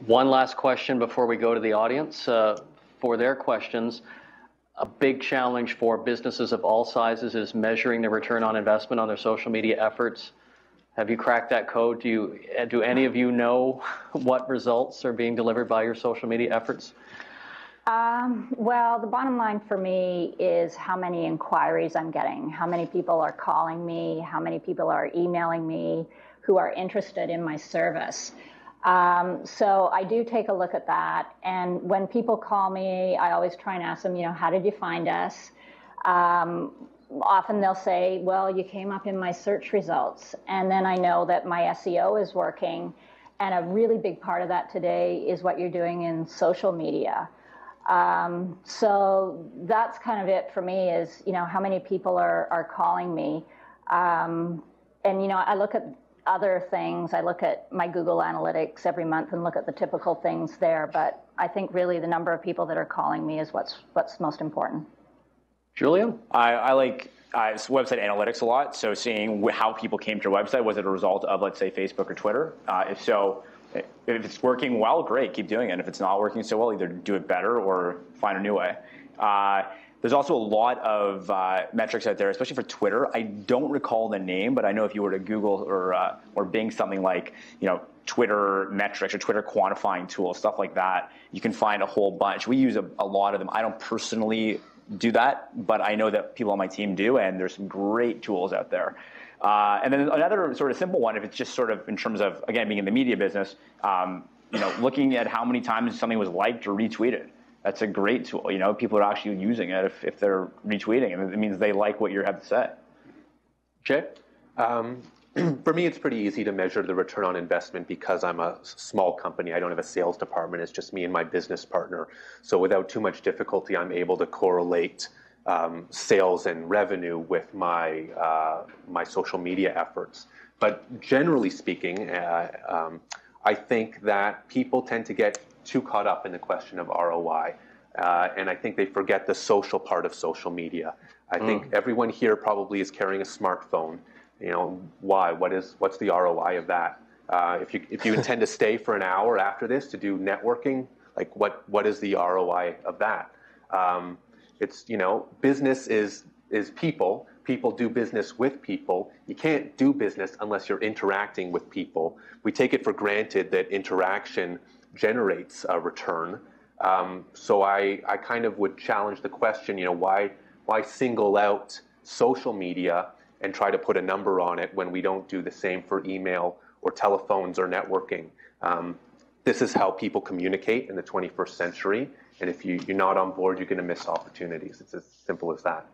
One last question before we go to the audience for their questions. A big challenge for businesses of all sizes is measuring the return on investment on their social media efforts. Have you cracked that code? Do any of you know what results are being delivered by your social media efforts? Well, the bottom line for me is how many inquiries I'm getting, how many people are calling me, how many people are emailing me who are interested in my service. So I do take a look at that. And when people call me, I always try and ask them, how did you find us? Often they'll say, well, you came up in my search results. And then I know that my SEO is working. And a really big part of that today is what you're doing in social media. So that's kind of it for me is, how many people are calling me. And, I look at other things. I look at my Google Analytics every month and look at the typical things there. But I think really the number of people that are calling me is what's most important. Julian? I like website analytics a lot. So seeing how people came to your website, was it a result of, let's say, Facebook or Twitter? If so, if it's working well, great, keep doing it. If it's not working so well, either do it better or find a new way. There's also a lot of metrics out there, especially for Twitter. I don't recall the name, but I know if you were to Google or Bing something like, Twitter metrics or Twitter quantifying tools, stuff like that, you can find a whole bunch. We use a lot of them. I don't personally do that, but I know that people on my team do, and there's some great tools out there. And then another sort of simple one, if it's just sort of in terms of, again, being in the media business, looking at how many times something was liked or retweeted. That's a great tool. People are actually using it if they're retweeting, and it means they like what you have to say. Jay? For me, it's pretty easy to measure the return on investment because I'm a small company. I don't have a sales department. It's just me and my business partner. So without too much difficulty, I'm able to correlate sales and revenue with my my social media efforts. But generally speaking, I think that people tend to get too caught up in the question of ROI, and I think they forget the social part of social media. I think everyone here probably is carrying a smartphone. Why? What's the ROI of that? If you intend to stay for an hour after this to do networking, like what is the ROI of that? It's business is people. People do business with people. You can't do business unless you're interacting with people. We take it for granted that interaction generates a return. So I kind of would challenge the question, why single out social media and try to put a number on it when we don't do the same for email or telephones or networking? This is how people communicate in the 21st century. And if you're not on board, you're going to miss opportunities. It's as simple as that.